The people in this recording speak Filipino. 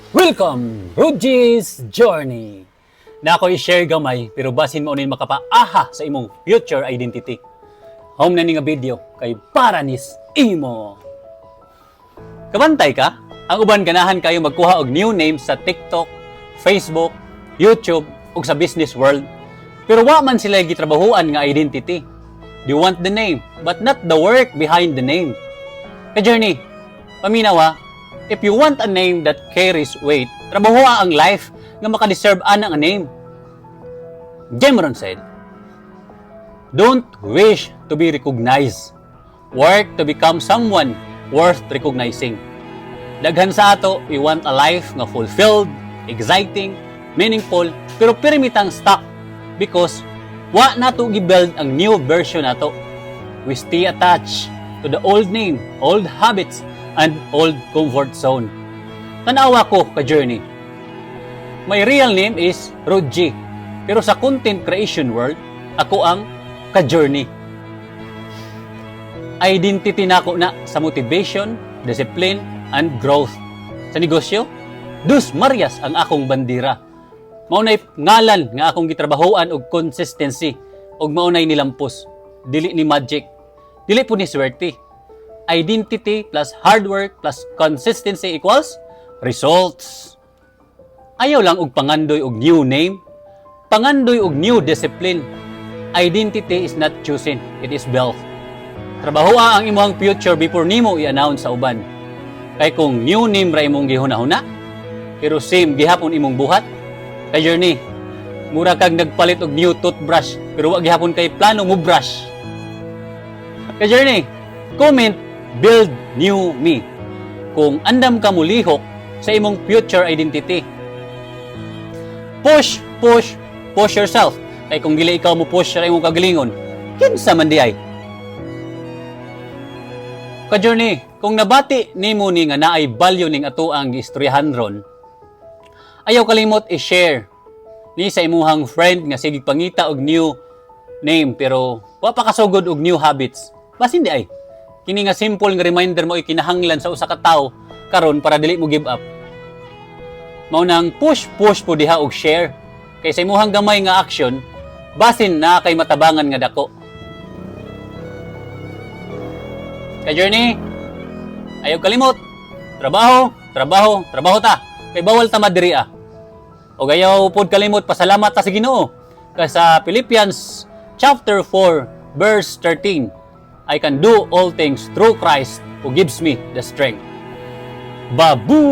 Welcome, Ruji's Journey. Na ako i-share gamay, pero basin mo unin makapaaha sa imong future identity. Home na ni nga video, kay Paranis Imo. Kabantay ka? Ang uban ganahan kayo magkuha og new name sa TikTok, Facebook, YouTube, ug sa business world. Pero wa man sila gitrabahuan nga identity. They want the name, but not the work behind the name. Ka-journey, paminawa, if you want a name that carries weight, trabahoa ang life nga makadeserve ana nga name. Cameron said, "Don't wish to be recognized. Work to become someone worth recognizing." Daghan sa ato, we want a life nga fulfilled, exciting, meaningful, pero pirimitang stuck because wa nato gi-build ang new version nato. We stay attached to the old name, old habits, and old comfort zone. Tanawa ko ka-journey. My real name is Ruji, pero sa content creation world, ako ang ka-journey. Identity nako na sa motivation, discipline, and growth. Sa negosyo, Dus Marias ang akong bandira. Maunay ngalan nga akong gitrabahoan og consistency, og maunay nilampos. Dili ni magic, dili po ni swerte. Identity plus hard work plus consistency equals results. Ayaw lang og pangandoy og new name, pangandoy og new discipline. Identity is not chosen, it is built. Trabahoa ang imong future before nimo i-announce sa uban. Kay kung new name ra imong gihuna-huna, pero same gihapon imong buhat, kay journey, mura kag nagpalit og new toothbrush, pero wa gihapon kay plano mo brush. Kay journey, comment, build new me. Kung andam ka mulihok sa imong future identity. Push, push, push yourself. Kay kung dili ikaw mo push sa imong kagalingon, kinsa man di ay. Ka-journey, kung nabati nimo ni nga naay value ning ato ang istoryahan ron, ayaw kalimot i-share ni sa imuhang friend nga sige pangita og new name pero wa pa kasugod og new habits. Basin di ay. Kini nga simple nga reminder mo ikinahanglan sa usa ka tawo karon para dili mo give up. Mao nang push po diha og share kay sa imuhang gamay nga action basin na kay matabangan nga dako. Ka-journey, ayaw kalimot. Trabaho ta. Kay bawal ta madiri. O ayaw pod kalimot pasalamat ta sa Ginoo. Kay sa Philippians chapter 4 verse 13, I can do all things through Christ who gives me the strength. Babu!